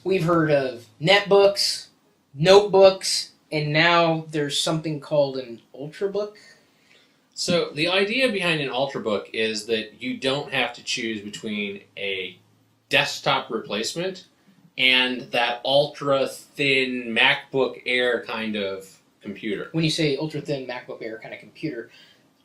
we've heard of netbooks, notebooks, and now there's something called an Ultrabook. So the idea behind an Ultrabook is that you don't have to choose between a desktop replacement and that ultra thin MacBook Air kind of computer. When you say ultra thin MacBook Air kind of computer,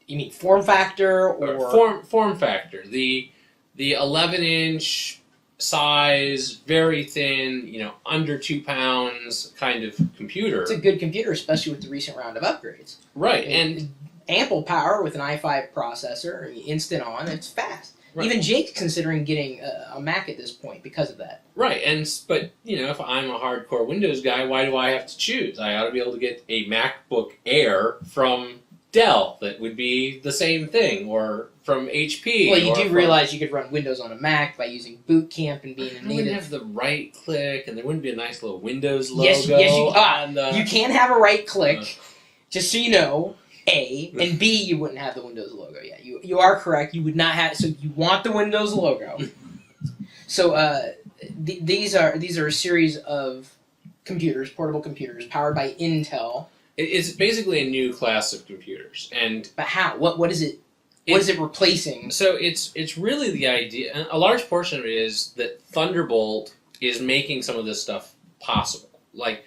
you mean form factor or form factor? The 11-inch size, very thin, under 2 pounds kind of computer. It's a good computer, especially with the recent round of upgrades. Right, and ample power with an i5 processor, instant on. It's fast. Right. Even Jake's considering getting a Mac at this point because of that. Right, but if I'm a hardcore Windows guy, why do I have to choose? I ought to be able to get a MacBook Air from Dell that would be the same thing, or from HP. Well, you do realize you could run Windows on a Mac by using Boot Camp and being a native. You wouldn't have the right click, and there wouldn't be a nice little Windows logo. Yes, you can have a right click, just so you know. A, and B, you wouldn't have the Windows logo. Yeah, you are correct. You would not have. So you want the Windows logo. So these are a series of computers, portable computers, powered by Intel. It's basically a new class of computers, but how? What is it? What is it replacing? So it's really the idea. A large portion of it is that Thunderbolt is making some of this stuff possible. Like,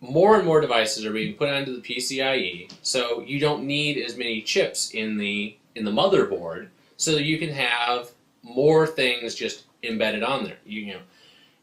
more and more devices are being put onto the PCIe, so you don't need as many chips in the motherboard, so you can have more things just embedded on there.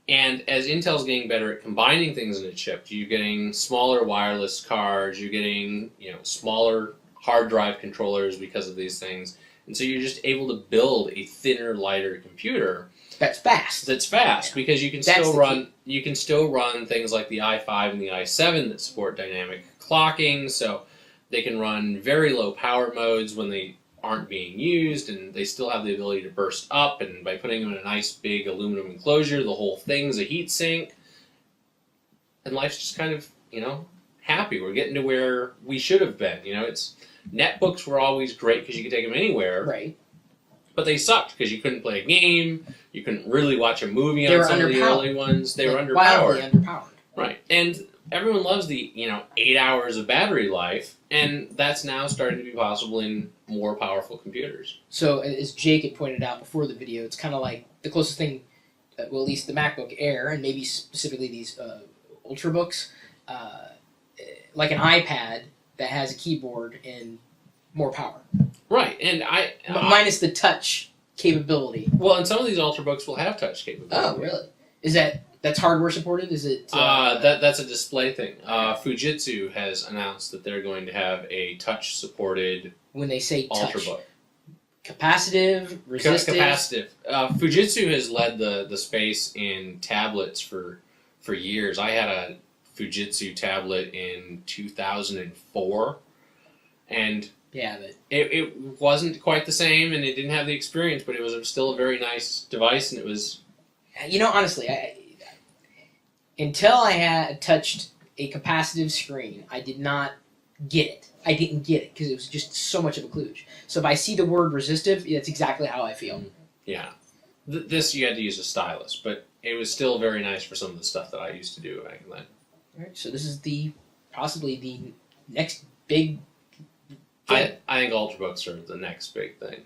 And as Intel's getting better at combining things in a chip, you're getting smaller wireless cards, you're getting smaller hard drive controllers because of these things, and so you're just able to build a thinner, lighter computer. That's fast. Yeah. Because you can still run things like the i5 and the i7 that support dynamic clocking, so they can run very low power modes when they aren't being used, and they still have the ability to burst up, and by putting them in a nice big aluminum enclosure, the whole thing's a heat sink, and life's just kind of, happy. We're getting to where we should have been. Netbooks were always great because you could take them anywhere. Right. But they sucked because you couldn't play a game, you couldn't really watch a movie on some of the early ones. They were underpowered. Wildly underpowered. Right. And everyone loves the, 8 hours of battery life, and that's now starting to be possible in more powerful computers. So, as Jake had pointed out before the video, it's kind of like the closest thing, well, at least the MacBook Air, and maybe specifically these Ultrabooks, like an iPad that has a keyboard and more power. Right, and minus the touch capability. Well, and some of these Ultrabooks will have touch capability. Oh, really? That's hardware supported? Is it? That's a display thing. Fujitsu has announced that they're going to have a touch supported. When they say touch, Ultrabook. Capacitive, resistive. Capacitive. Fujitsu has led the space in tablets for years. I had a Fujitsu tablet in 2004, and yeah, but it wasn't quite the same, and it didn't have the experience, but it was still a very nice device, and it was. Honestly, until I had touched a capacitive screen, I did not get it. I didn't get it because it was just so much of a kludge. So if I see the word resistive, that's exactly how I feel. Yeah. This you had to use a stylus, but it was still very nice for some of the stuff that I used to do back then. All right, so this is possibly the next big thing. I think Ultrabooks are the next big thing.